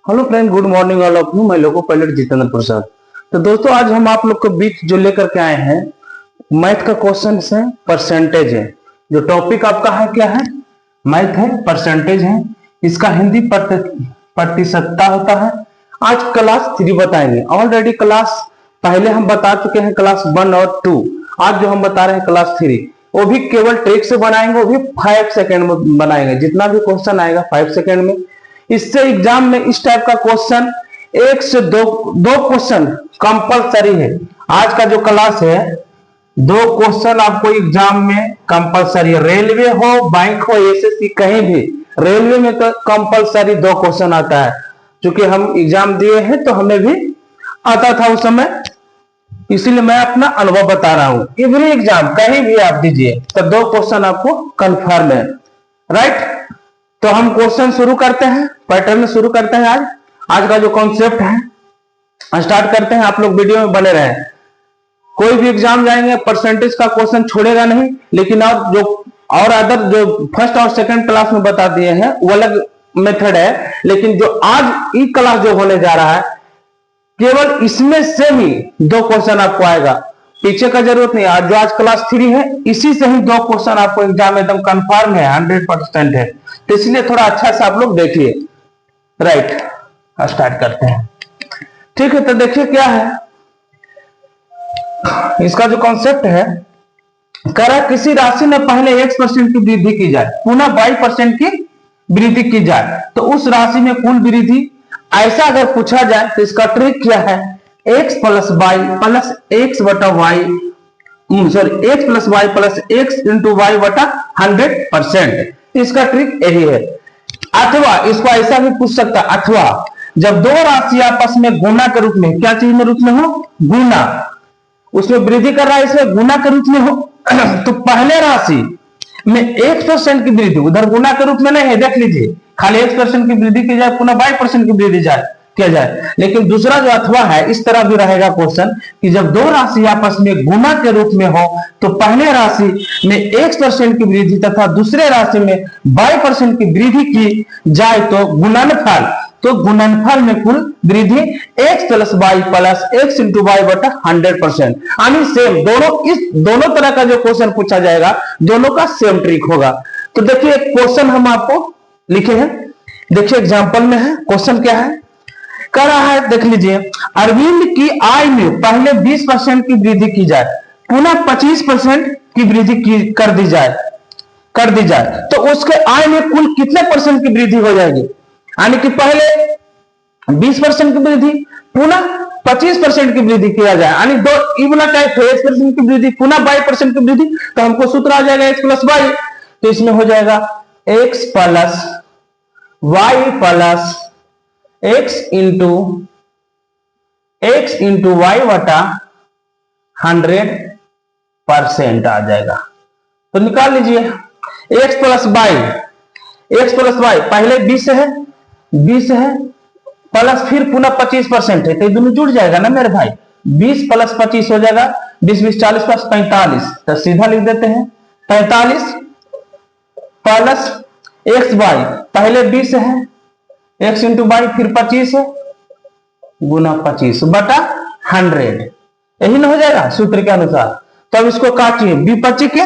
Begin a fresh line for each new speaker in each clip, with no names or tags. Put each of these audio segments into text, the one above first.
Hello friend, good morning all of you. मैं loco pilot Jitendra Prasad. तो दोस्तों, आज हम आप लोग के बीच जो लेकर के आए हैं मैथ का क्वेश्चन है, परसेंटेज है। जो टॉपिक आपका है क्या है? मैथ है, परसेंटेज है। इसका हिंदी प्रतिशतता होता है। आज क्लास 3 बताएंगे। ऑलरेडी क्लास पहले हम बता चुके हैं, क्लास 1 और 2। आज जो हम बता रहे हैं क्लास 3, वो भी केवल ट्रिक से बनाएंगे, वो भी 5 सेकेंड में बनाएंगे। जितना भी क्वेश्चन आएगा 5 सेकेंड में। इससे एग्जाम में इस टाइप का क्वेश्चन 1 से 2 क्वेश्चन कंपलसरी है। आज का जो क्लास है 2 क्वेश्चन आपको एग्जाम में कंपलसरी है। रेलवे हो, बैंक हो, एसएससी, कहीं भी रेलवे में तो कंपलसरी 2 क्वेश्चन आता है। क्योंकि हम एग्जाम दिए हैं तो हमें भी आता था उस समय, इसीलिए मैं अपना अनुभव बता रहा हूं। एवरी एग्जाम कहीं भी आप दीजिए तो 2 क्वेश्चन आपको कंफर्म है, राइट। तो हम क्वेश्चन शुरू करते हैं, पैटर्न शुरू करते हैं। आज का जो कॉन्सेप्ट है स्टार्ट करते हैं। आप लोग वीडियो में बने रहे। कोई भी एग्जाम जाएंगे परसेंटेज का क्वेश्चन छोड़ेगा नहीं, लेकिन और अदर जो फर्स्ट और सेकंड क्लास में बता दिए हैं वो अलग मेथड है। लेकिन जो आज ई क्लास जो होने जा रहा है, केवल इसमें से ही 2 क्वेश्चन आपको आएगा, पीछे का जरूरत नहीं। आज जो आज क्लास 3 है, इसी से ही 2 क्वेश्चन आपको एग्जाम एकदम कंफर्म है, 100% है। तो इसलिए थोड़ा अच्छा से आप लोग देखिए, राइट। स्टार्ट करते हैं, ठीक है। तो देखिए क्या है इसका जो कॉन्सेप्ट है। करा किसी राशि में पहले x% की वृद्धि की जाए, पुनः y% की वृद्धि की जाए तो उस राशि में कुल वृद्धि, ऐसा अगर पूछा जाए तो इसका ट्रिक क्या है? x plus y plus x बटा y, sorry x plus y plus x into y बटा 100%। इसका ट्रिक यही है। अथवा इसको ऐसा भी पूछ सकता, अथवा जब 2 राशि आपस में गुना के रूप में, क्या चीज में रूप में हो? गुना। उसमें वृद्धि कर रहा है, इसमें गुना के रूप में हो तो पहले राशि में 1% की वृद्धि, उधर गुना के रूप में नहीं है, देख लीजिए। खाली 1% की वृद्धि की जाए, पुनः 22% की वृद्धि किया जाए। लेकिन दूसरा जो अथवा है, इस तरह भी रहेगा क्वेश्चन कि जब 2 राशि आपस में गुना के रूप में हो तो पहले राशि में 1% की वृद्धि तथा दूसरे राशि में 22% की वृद्धि की जाए तो गुणनफल, गुणनफल में कुल वृद्धि x plus y plus x into y बटा 100%। यानी सेम दोनों तरह का जो क्वेश्चन पूछा जाएगा, दोनों का सेम ट्रिक होगा। तो देखिए क्वेश्चन हम आपको लिखे हैं, देखिए एग्जांपल में है। क्वेश्चन क्या है कर रहा है, देख लीजिए। अरविंद की आय में पहले 20% की वृद्धि की जाए, पुनः 25% की वृद्धि कर दी जाए तो उसके आय में कुल कितने परसेंट की वृद्धि हो जाएगी? यानी कि पहले 20% की वृद्धि, पुनः 25% की वृद्धि किया जाए, यानी 2 इवना टाइप है। 1% की वृद्धि पुनः 22% की वृद्धि, तो हमको सूत्र आ जाएगा x प्लस वाई। तो इसमें हो जाएगा x plus y plus x into y बटा 100% आ जाएगा। तो निकाल लीजिए x प्लस वाई पहले 20 है प्लस फिर पुनः 25% है, तो दोनों जुड़ जाएगा ना मेरे भाई। 20 प्लस 25 हो जाएगा 20 40 प्लस 45, तो सीधा लिख देते हैं 45 प्लस एक्स वाई, पहले 20 है, x इंटू वाई फिर 25 है, गुना 25 बटा 100, यही ना हो जाएगा सूत्र के अनुसार। तो अब इसको काटिए, 20 के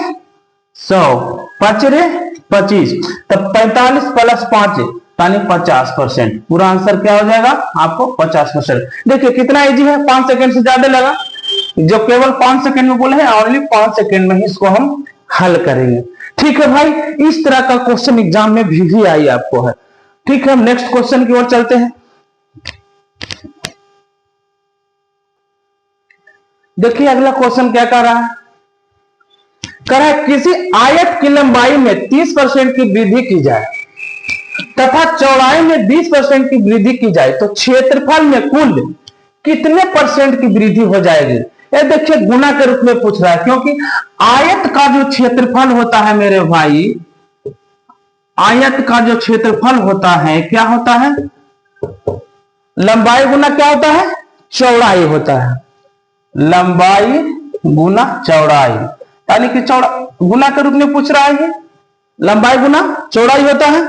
100, 5 रे 25, तब 45 प्लस 5 यानी 50%। पूरा आंसर क्या हो जाएगा आपको? 50%। देखिए कितना इजी है, 5 सेकंड से ज्यादा लगा। जो केवल 5 सेकंड में बोले हैं, ओनली 5 सेकंड में ही इसको हम हल करेंगे। ठीक है भाई, इस तरह का क्वेश्चन एग्जाम में भी आई आपको है। ठीक है, हम नेक्स्ट क्वेश्चन की ओर चलते हैं। देखिए अगला क्वेश्चन क्या कर रहा है। कह रहा है किसी आयत की लंबाई में 30% की वृद्धि की जाए तथा चौड़ाई में 20% की वृद्धि की जाए तो क्षेत्रफल में कुल कितने परसेंट की वृद्धि हो जाएगी? ये देखिए गुना के रूप में पूछ रहा है, क्योंकि आयत का जो क्षेत्रफल होता है मेरे भाई, आयत का जो क्षेत्रफल होता है क्या होता है? लंबाई गुना क्या होता है? चौड़ाई होता है। लंबाई गुना चौड़ाई, यानी कि गुना के रूप में पूछ रहा है, लंबाई गुना चौड़ाई होता है,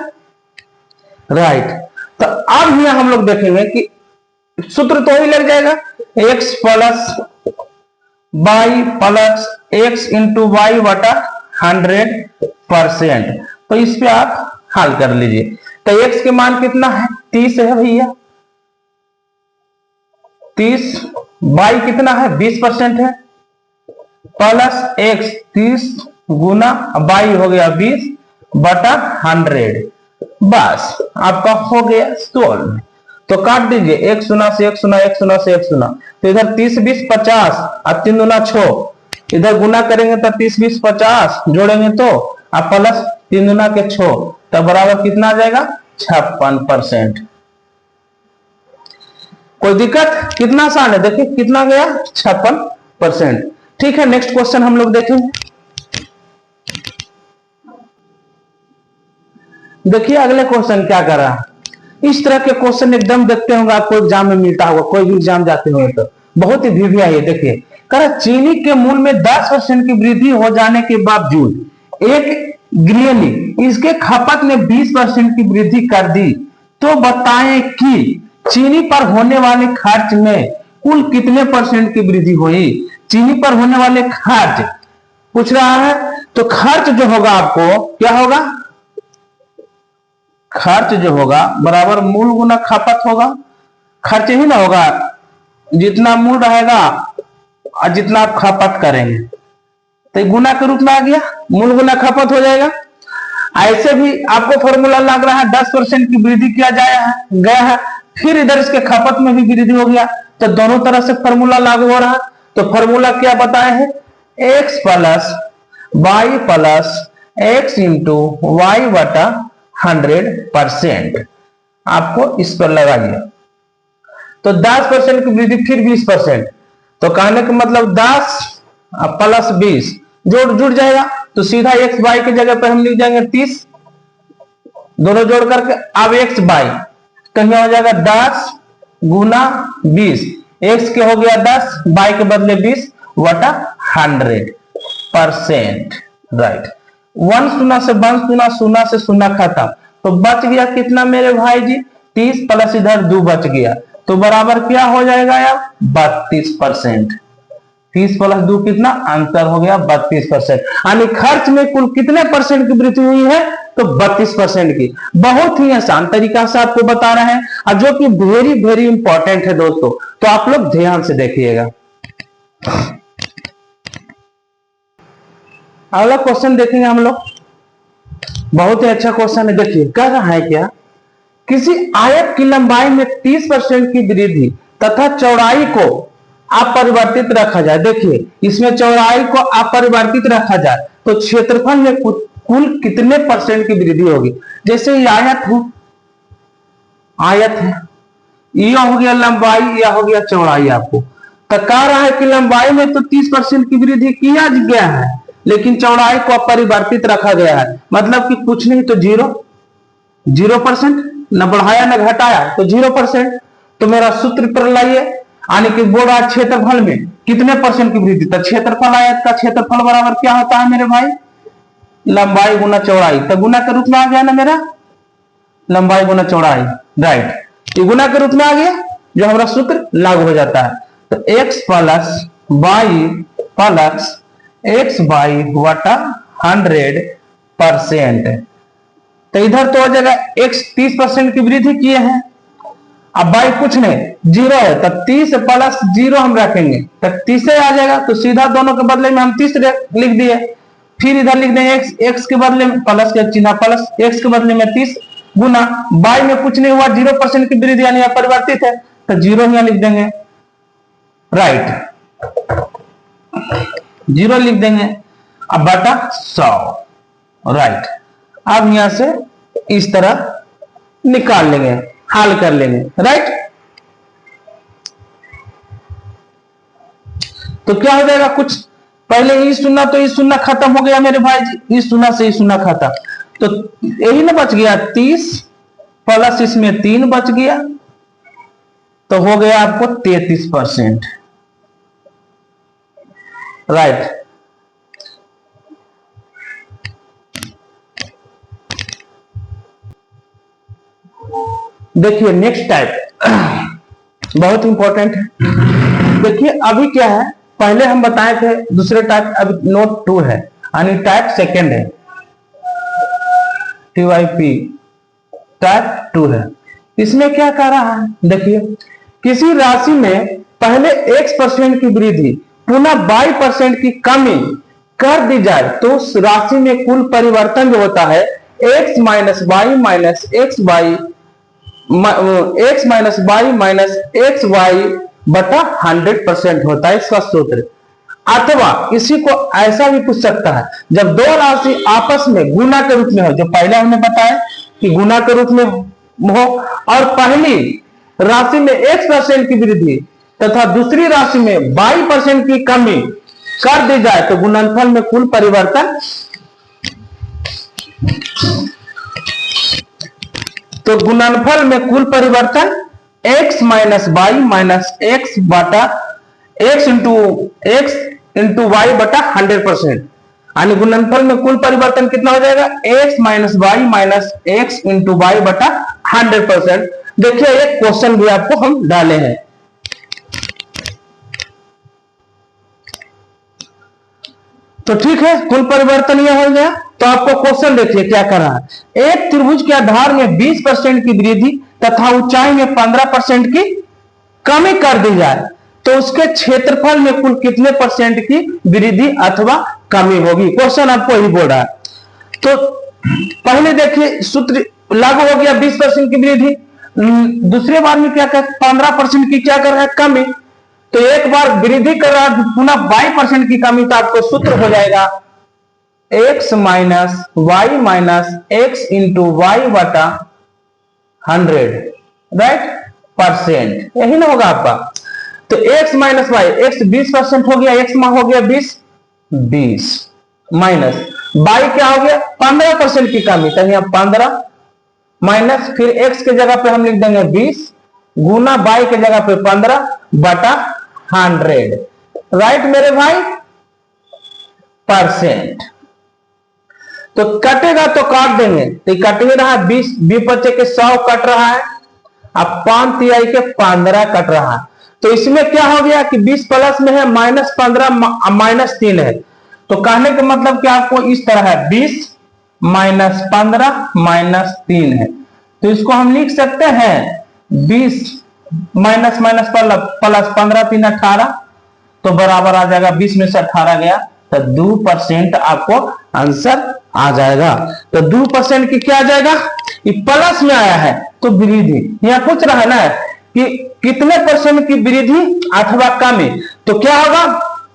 राइट। तो अब यहां हम लोग देखेंगे कि सूत्र तो ही लग जाएगा, x plus y plus x into y बटा 100%। तो इस पे आप हल कर लीजिए। तो x के मान कितना है, 30 है भैया, 30, वाई कितना है 20% है, प्लस x 30 गुना वाई हो गया 20 बटा 100। बस आपका हो गया सोल्व। तो काट दीजिए, एक सुना से एक सुना, एक सुना से एक सुना। तो इधर 30 20 50 और 3 दूना 6, इधर गुना करेंगे तो 30 20 50 जोड़ेंगे तो आप प्लस 3 दूना के 6, तब बराबर कितना आ जाएगा 56%। कोई दिक्कत? कितना आसान है, देखिए कितना गया 56%। ठीक है, नेक्स्ट क्वेश्चन हम लोग देखेंगे। देखिए अगले क्वेश्चन क्या कर रहा है। इस तरह के क्वेश्चन एकदम देखते होंगे आपको एग्जाम में मिलता होगा, कोई भी एग्जाम जाते होंगे तो बहुत ही भिविया है। देखिए कह रहा चीनी के मूल्य में 10% की वृद्धि हो जाने के बावजूद एक गृहिणी इसके खपत में 20% की वृद्धि कर दी, तो बताएं कि चीनी पर होने वाले खर्च में कुल कितने % की वृद्धि हुई। चीनी पर होने वाले खर्च पूछ रहा है, तो खर्च जो होगा आपको क्या होगा, खर्च जो होगा बराबर मूल गुना खपत होगा। खर्च ही ना होगा, जितना मूल रहेगा और जितना आप खपत करेंगे तो गुना के रूप में आ गया, मूल गुना खपत हो जाएगा। ऐसे भी आपको फॉर्मूला लग रहा है 10% की वृद्धि किया गया है, फिर इधर इसके खपत में भी वृद्धि हो गया, तो दोनों तरह से फॉर्मूला लागू हो रहा है। तो फॉर्मूला क्या बताए हैं, x plus y plus x into y बटा 100%। आपको इस पर लगाइए। तो 10% की वृद्धि फिर 20%, तो कहने का मतलब 10 प्लस 20 जुड़ जाएगा, तो सीधा x बाई की जगह पर हम लिख जाएंगे 30, दोनों जोड़ करके अब x बाई तो क्या हो जाएगा 10 गुना 20, x के हो गया 10, बाई के बदले 20 वटा 100%। राइट, 1 शून्य से 1 शून्य, शून्य से शून्य खत्म, तो बच गया कितना मेरे भाई जी 30 प्लस इधर 2 बच गया, तो बराबर क्या हो जाएगा यार 32%। 30 प्लस 2 कितना, आंसर हो गया 32%। यानी खर्च में कुल कितने % की वृद्धि हुई है, तो 32% की। बहुत ही आसान तरीका से आपको बता रहे हैं, और जो कि वेरी वेरी इंपॉर्टेंट है दोस्तों, तो आप लोग ध्यान से देखिएगा। अगला क्वेश्चन देखेंगे हम लोग, बहुत ही अच्छा क्वेश्चन है। देखिए कह रहा है क्या, किसी आयत की लंबाई में 30% की वृद्धि तथा चौड़ाई को अपरिवर्तित रखा जाए। देखिए इसमें चौड़ाई को अपरिवर्तित रखा जाए तो क्षेत्रफल में कुल कितने % की वृद्धि होगी। जैसे ये आयत है, यह हो गया लंबाई, यह हो गया चौड़ाई। आपको तो कह रहा है कि लंबाई में तो 30% की वृद्धि किया गया है, लेकिन चौड़ाई को अपरिवर्तित रखा गया है, मतलब कि कुछ नहीं तो 0%, न बढ़ाया न घटाया, तो 0%। तो मेरा सूत्र पर लाइए, यानी कि बोल रहा क्षेत्रफल में कितने % की वृद्धि, तो क्षेत्रफल आयत का क्षेत्रफल बराबर क्या होता है मेरे भाई, लंबाई गुना चौड़ाई। तो गुना के रूप में आ गया ना मेरा, लंबाई गुना चौड़ाई। राइट, ये गुना के रूप में आ गया, जो हमारा सूत्र लागू हो जाता है। तो x plus y plus x by वटा 100%। तो इधर तो हो जाएगा x 30% की वृद्धि किए हैं, अब बाई कुछ नहीं 0 है, तब 30 प्लस 0 हम रखेंगे तब 30 आ जाएगा, तो सीधा दोनों के बदले में हम 30 लिख दिए। फिर इधर लिख देंगे x के बदले में प्लस का चिन्ह, प्लस x के बदले में 30 गुना बाई में कुछ नहीं हुआ, 0% की वृद्धि यानी अपरिवर्तित है, तो 0 यहां लिख देंगे। राइट, 0 लिख देंगे, अब बटा 100। राइट, अब यहां से इस तरह निकाल लेंगे, हल कर लेंगे। राइट, तो क्या हो जाएगा, कुछ पहले ई शून्य, तो ई शून्य खत्म हो गया मेरे भाई जी, ई शून्य से ई शून्य खत्म, तो यही ना बच गया 30 प्लस इसमें 3 बच गया, तो हो गया आपको 33%। राइट, देखिए नेक्स्ट टाइप बहुत इंपॉर्टेंट है। देखिए अभी क्या है, पहले हम बताए थे दूसरे टाइप, अभी नोट 2 है यानी टाइप सेकेंड है, TYP टाइप 2 है। इसमें क्या कह रहा है, देखिए किसी राशि में पहले x% की वृद्धि पुनः y% की कमी कर दी जाए तो उस राशि में कुल परिवर्तन जो होता है x minus y minus x y x minus y minus x y बटा 100% होता है, इसका सूत्र। अथवा इसी को ऐसा भी पूछ सकता है, जब दो राशि आपस में गुना के रूप में हो, जो पहले हमने बताया कि गुना के रूप में हो, और पहली राशि में x% की वृद्धि तथा दूसरी राशि में y% की कमी कर दी जाए तो गुणनफल में कुल परिवर्तन, तो गुणनफल में कुल परिवर्तन x minus y minus x बटा x इंटू वाई बटा 100%, यानी गुणनफल में कुल परिवर्तन कितना हो जाएगा, x minus y minus x into y बटा 100%। देखिए एक क्वेश्चन भी आपको हम डाले हैं, तो ठीक है कुल परिवर्तन यह हो गया। तो आपको क्वेश्चन देखिए क्या कर रहा है, एक त्रिभुज के आधार में 20% की वृद्धि तथा ऊंचाई में 15% की कमी कर दी जाए तो उसके क्षेत्रफल में कुल कितने % की वृद्धि अथवा कमी होगी। क्वेश्चन आपको ही बोल रहा है। तो पहले देखिए सूत्र लागू हो गया, 20% की वृद्धि, दूसरे बार में क्या कर 15% की क्या कर रहा है, कमी। तो एक बार वृद्धि कर रहा है पुनः y% की कमी, तो आपको सूत्र हो जाएगा x minus y minus x into y बटा 100, राइट %, यही ना होगा आपका। तो x माइनस वाई, x 20% हो गया, x हो गया 20 माइनस y क्या हो गया 15% की कमी, तो यहाँ 15 माइनस फिर x के जगह पे हम लिख देंगे 20 गुना y के जगह पे 15 बटा 100, राइट मेरे भाई %। तो कटेगा तो काट देंगे, तो कट ही रहा है 20 बच्चे के 100 कट रहा है, अब 5 तिहाई के 15 कट रहा है। तो इसमें क्या हो गया कि 20 प्लस में है माइनस 15 माइनस 3 है, तो कहने का मतलब कि आपको इस तरह है 20 माइनस 15 माइनस 3 है, तो इसको हम लिख सकते हैं 20 माइनस माइनस प्लस 15 3 18, तो बराबर आ जाएगा 20 में से 18 गया तो 2% आपको आंसर आ जाएगा। तो 2% की क्या आ जाएगा, ये प्लस में आया है तो वृद्धि, यहाँ पूछ रहा है ना कि कितने % की वृद्धि अथवा कमी, तो क्या होगा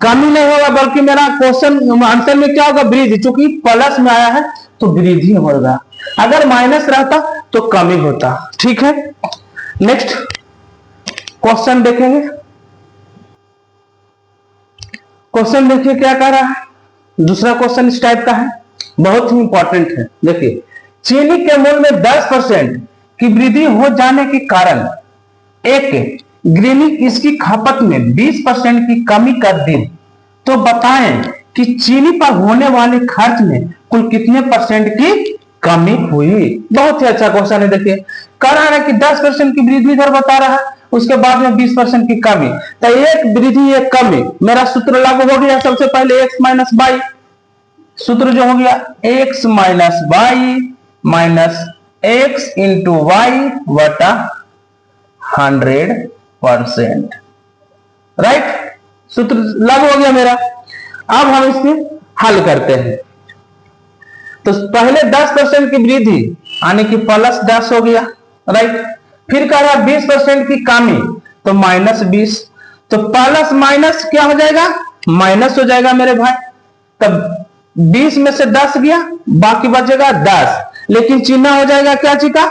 कमी नहीं होगा बल्कि मेरा क्वेश्चन आंसर में क्या होगा वृद्धि, चूंकि प्लस में आया है तो वृद्धि होगा, अगर माइनस रहता तो कमी होता। ठीक है नेक्स्ट क्वेश्चन देखेंगे। क्वेश्चन देखिए क्या कह रहा है, दूसरा क्वेश्चन इस टाइप का है, बहुत ही इंपॉर्टेंट है। देखिए चीनी के मूल्य में 10% की वृद्धि हो जाने के कारण एक गृहिणी इसकी खपत में 20% की कमी कर दी, तो बताएं कि चीनी पर होने वाले खर्च में कुल कितने % की कमी हुई। बहुत ही अच्छा क्वेश्चन है। देखिए कह रहा है कि 10% की वृद्धि दर बता रहा है, उसके बाद में 20% की कमी, तो एक वृद्धि एक कमी, मेरा सूत्र लागू हो गया। सबसे पहले x माइनस वाई, सूत्र जो हो गया x minus y minus x into y बटा 100%, राइट, सूत्र लागू हो गया मेरा। अब हम इसकी हल करते हैं। तो पहले 10% की वृद्धि यानी कि प्लस 10 हो गया, राइट, फिर कह रहा 20% की कमी तो माइनस 20, तो प्लस माइनस क्या हो जाएगा माइनस हो जाएगा मेरे भाई। तब 20 में से 10 गया, बाकी बचेगा 10, लेकिन चिन्ह हो जाएगा क्या चीज का,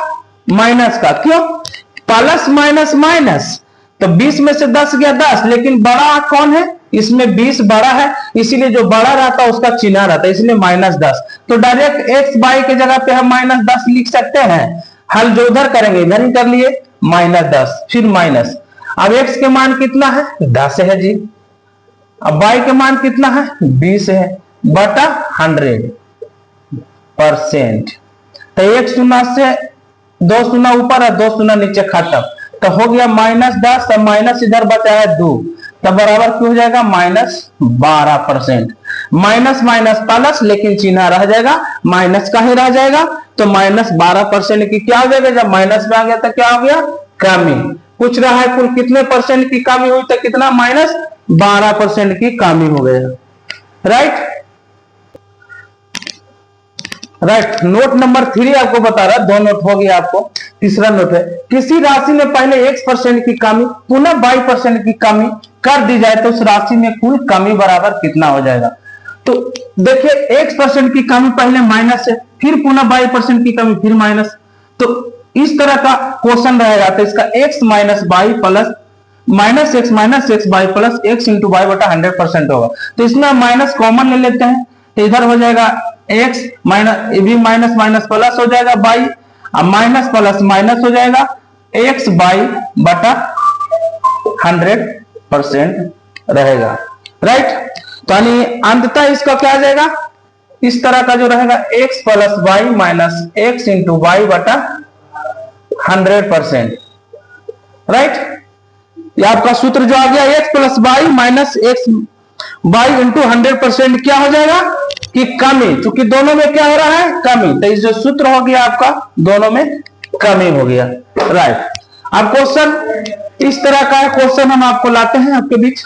माइनस का। क्यों, प्लस माइनस माइनस, तो 20 में से 10 गया 10, लेकिन बड़ा कौन है, इसमें 20 बड़ा है, इसीलिए जो बड़ा रहता है उसका चिन्ह रहता है, इसलिए माइनस 10। तो डायरेक्ट एक्स वाई के जगह पे हम माइनस 10 लिख सकते हैं। हल जो उधर करेंगे इधर ही कर लिए, माइनस 10 फिर माइनस। अब एक्स के मान कितना है 10 है जी, अब वाई के मान कितना है 20 है बटा 100%। तो 1 शून्य से 2 शून्य ऊपर और 2 शून्य नीचे, खत्म। तो हो गया -10, अब माइनस इधर बचा है 2, तब बराबर क्यों हो जाएगा -12%। माइनस माइनस प्लस, लेकिन चिन्ह रह जाएगा, माइनस का ही रह जाएगा। तो -12% की क्या हो जाएगा, जब माइनस में आ गया तो क्या हो गया, कमी। पूछ रहा है कुल कितने परसेंट की कमी हुई, तो कितना -12% की कमी हो गया। राइट। नोट नंबर 3 आपको बता रहा, 2 नोट हो गया आपको। तीसरा नोट है, किसी राशि में पहले x% की कमी पुनः y% की कमी कर दी जाए तो उस राशि में कुल कमी बराबर कितना हो जाएगा। तो देखिए x% की कमी पहले माइनस है, फिर पुनः y% की कमी फिर माइनस, तो इस तरह का क्वेश्चन रहेगा। तो इसका x minus y plus -x y plus x into y बटा 100% होगा। तो इसमें हम माइनस कॉमन ले लेते हैं, तो इधर हो जाएगा x माइनस माइनस प्लस हो जाएगा y, अब माइनस प्लस माइनस हो जाएगा x बाई बटा 100% रहेगा। राइट। तो यानी अंततः इसका क्या आ जाएगा, इस तरह का जो रहेगा x plus y minus x into y बटा 100%। राइट। ये आपका सूत्र जो आ गया x plus y minus x y into 100% क्या हो जाएगा कि कमी, क्योंकि दोनों में क्या हो रहा है, कमी। तो इस जो सूत्र हो गया आपका, दोनों में कमी हो गया। राइट। अब क्वेश्चन इस तरह का है, क्वेश्चन हम आपको लाते हैं आपके बीच।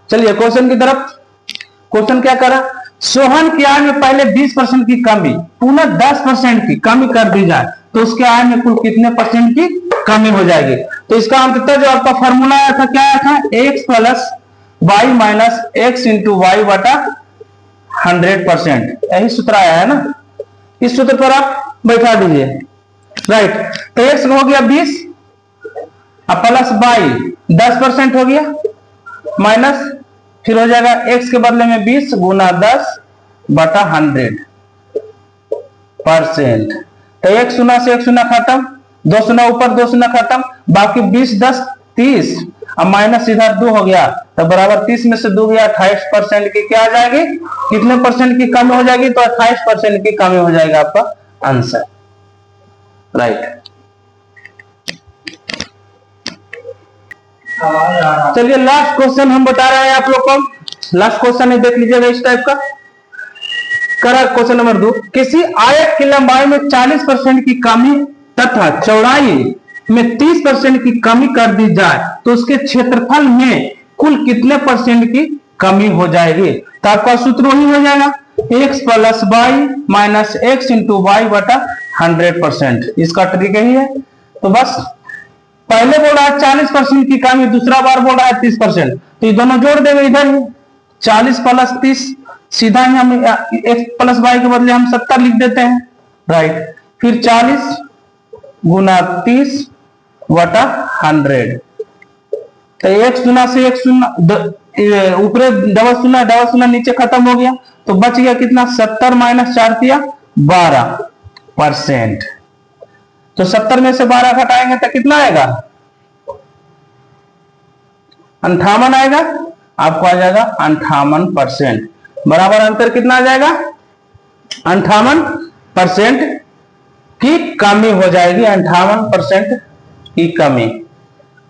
चलिए क्वेश्चन की तरफ। क्वेश्चन क्या करा, सोहन की आय में पहले 20% की कमी पुनः 10% की कमी कर दी जाए तो उसके आय में कुल कितने परसेंट की कमी हो जाएगी। तो इसका अंततः जो आपका फॉर्मूला आया था, क्या आया था, x plus y minus x into y बटा 100%, यही सूत्र आया है ना। इस सूत्र पर आप बैठा दीजिए। राइट। तो x हो गया 20, अब प्लस वाई 10% हो गया, माइनस फिर हो जाएगा x के बदले में 20 गुना 10 बटा 100%। तो एक शून्य से एक शून्य खत्म, 2 शून्य ऊपर 2 शून्य खत्म, बाकी 20 10 30, अब माइनस इधर 2 हो गया, तो बराबर 30 में से 2 गया 28% की क्या आ जाएगी, कितने परसेंट की कमी हो जाएगी, तो 28% की कमी हो जाएगा आपका आंसर। राइट। चलिए लास्ट क्वेश्चन हम बता रहे हैं आप लोग को। लास्ट क्वेश्चन है, देख लीजिएगा इस टाइप का। करा क्वेश्चन नंबर 2, किसी आयत की लंबाई में 40% की कमी तथा चौड़ाई में 30% की कमी कर दी जाए तो उसके क्षेत्रफल में कुल कितने परसेंट की कमी हो जाएगी। तो आपका सूत्र वही हो जाएगा x plus y minus x into y बटा 100%। इसका ट्रिक यही है। तो बस पहले बोल रहा है 40% की कमी, दूसरा बार बोल रहा है 30%, तो ये दोनों जोड़ देंगे इधर ही, 40 प्लस 30, सीधा ही हम x प्लस वाई के बदले हम 70 लिख देते हैं। राइट। फिर 40 गुना 30 बटा 100, तो एक शून्य से एक शून्य ऊपर डबल शून्य नीचे खत्म हो गया, तो बच गया कितना, 70 माइनस 4 दिया 12%। तो 70 में से 12 घटाएंगे तो कितना आएगा, 58 आएगा। आपको आ जाएगा 58%, बराबर अंतर कितना आ जाएगा, 58% की कमी हो जाएगी, 58% की कमी।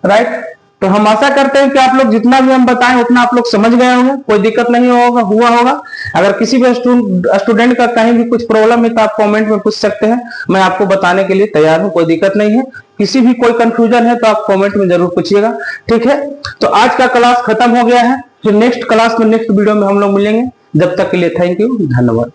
राइट। तो हम आशा करते हैं कि आप लोग जितना भी हम बताएं उतना आप लोग समझ गए होंगे, कोई दिक्कत नहीं हुआ होगा। अगर किसी भी स्टूडेंट का कहीं भी कुछ प्रॉब्लम है तो आप कमेंट में पूछ सकते हैं, मैं आपको बताने के लिए तैयार हूं, कोई दिक्कत नहीं है। किसी भी कोई कंफ्यूजन है तो आप कमेंट में जरूर पूछिएगा। ठीक है। तो आज का क्लास खत्म हो गया है, फिर नेक्स्ट क्लास में नेक्स्ट वीडियो में हम लोग मिलेंगे। जब तक के लिए थैंक यू, धन्यवाद।